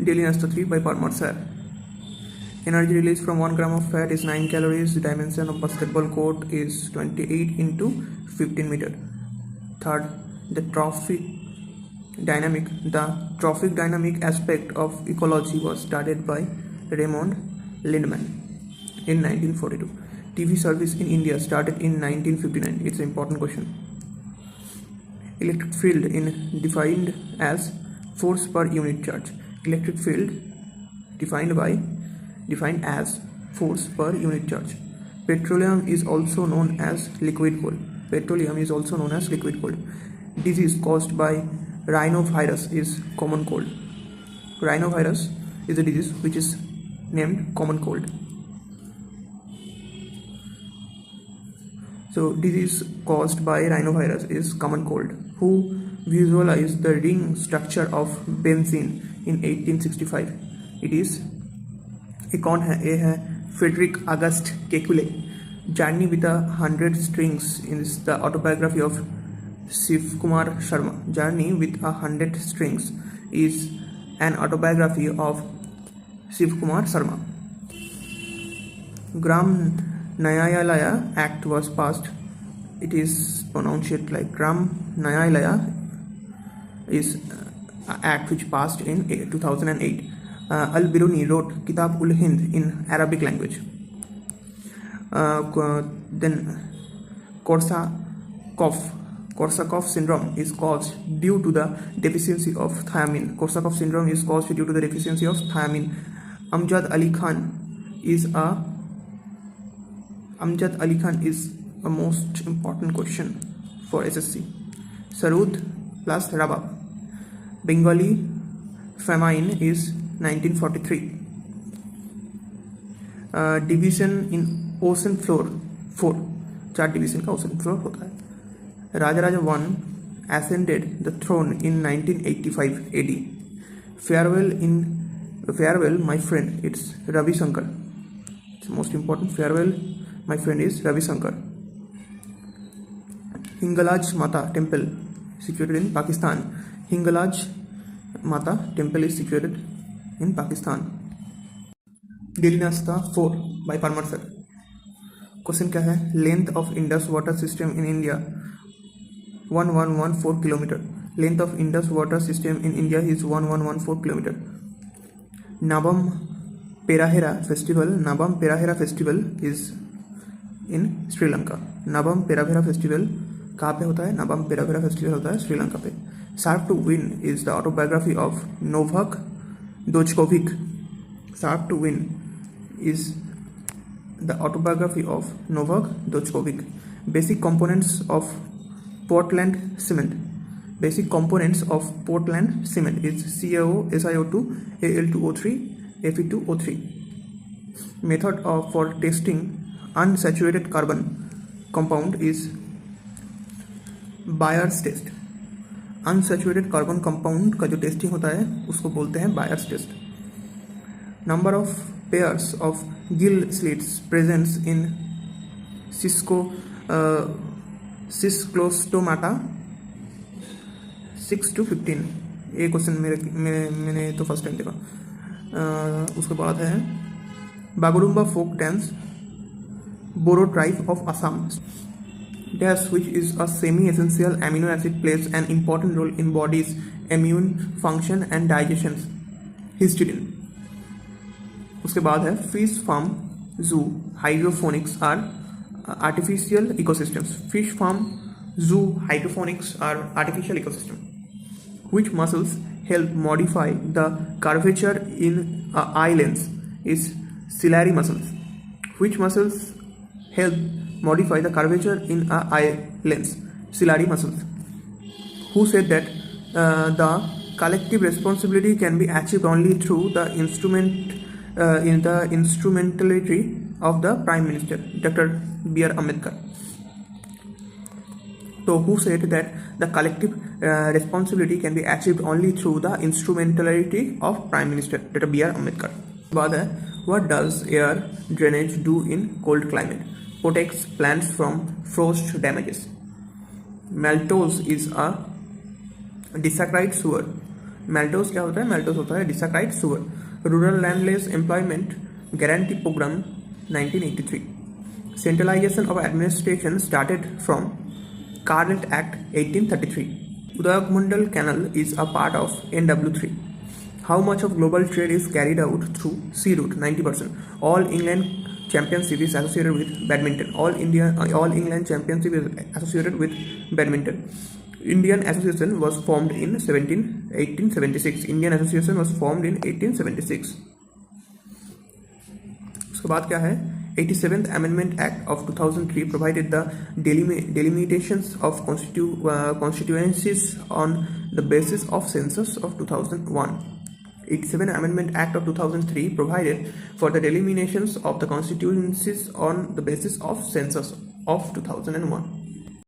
Daily Nasta 3 by PARMAR sir. Energy released from 1 gram of fat is 9 calories. The dimension of basketball court is 28 into 15 meter. Third, the trophic dynamic aspect of ecology was studied by Raymond Lindman in 1942. TV service in India started in 1959. It's an important question. Electric field in defined as force per unit charge. Electric field defined as force per unit charge. Petroleum is also known as liquid gold. Disease caused by rhinovirus is common cold. Rhinovirus is a disease which is named common cold. So disease caused by rhinovirus is common cold. Who visualized the ring structure of benzene in 1865? It is Frederick August Kekule. Journey with 100 Strings is the autobiography of Shiv Kumar Sharma. Journey with 100 Strings is an autobiography of Shiv Kumar Sharma. Gram Nyayalaya Act was passed. It is pronounced like Gram Nyayalaya is an act which passed in 2008. Al-Biruni wrote Kitab ul Hind in Arabic language. Then Korsakoff syndrome is caused due to the deficiency of thiamine. Amjad Ali Khan is a most important question for SSC. Sarud plus Rabab. Bengali famine is 1943. Division in ocean floor 4. 4 division का ocean floor होता है. Rajaraja I ascended the throne in 1985 AD. Farewell my friend, it's Ravi Shankar. It's most important. Farewell my friend is Ravi Shankar. Hingalaj Mata temple situated in Pakistan. Hingalaj Mata temple is situated in Pakistan. Daily Nasta 4 by PARMAR sir. Question क्या है? Length of Indus water system in India 1114 km. Length of Indus water system in India is 1114 km. Nabam Perahera festival is in Sri Lanka. Nabam Perahera festival कहाँ पे होता है? Nabam Perahera festival होता है श्रीलंका पे. Sharp to Win is the autobiography of Novak Djokovic. Sharp to Win is the autobiography of Novak Djokovic. Basic components of Portland cement. Basic components of Portland cement is CaO, SiO2, Al2O3, Fe2O3. Method for testing unsaturated carbon compound is Bayer's test. Unsaturated carbon compound का जो testing होता है उसको बोलते हैं Bayer's test. Number of pairs of gill slits presents in Schistostomata 6 to 15. ये question मैंने तो फर्स्ट टाइम देखा. उसके बाद है Bagurumba folk dance Boro tribe of Assam. Dash, which is a semi-essential amino acid, plays an important role in body's immune function and digestion. Histidine. उसके बाद है fish farm, zoo, hydroponics are artificial ecosystems. Fish farm, zoo, hydroponics are artificial ecosystem. Which muscles help modify the curvature in eye lens is ciliary muscles. Which muscles help modify the curvature in eye lens? Ciliary muscles. Who said that the collective responsibility can be achieved only through the instrumentality of the Prime Minister? Dr. B.R. Ambedkar. So who said that the collective responsibility can be achieved only through the instrumentality of Prime Minister? Dr. B.R. Ambedkar. What does air drainage do in cold climate? Protects plants from frost damages. Maltose is a disaccharide sugar. मैल्टोस क्या होता है? Maltose होता है disaccharide sugar. Rural landless employment guarantee programme 1983। Centralisation of administration started from Current Act 1833. Udayakumandal Canal is a part of NW3. How much of global trade is carried out through sea route? 90%. All England Championship is associated with badminton. All England Championship is associated with badminton. Indian Association was formed in 1876. Indian Association was formed in 1876. उसके बाद क्या है? 87th Amendment Act of 2003 provided the delimitations of constituencies on the basis of census of 2001. 87th Amendment Act of 2003 provided for the delimitations of the constituencies on the basis of census of 2001.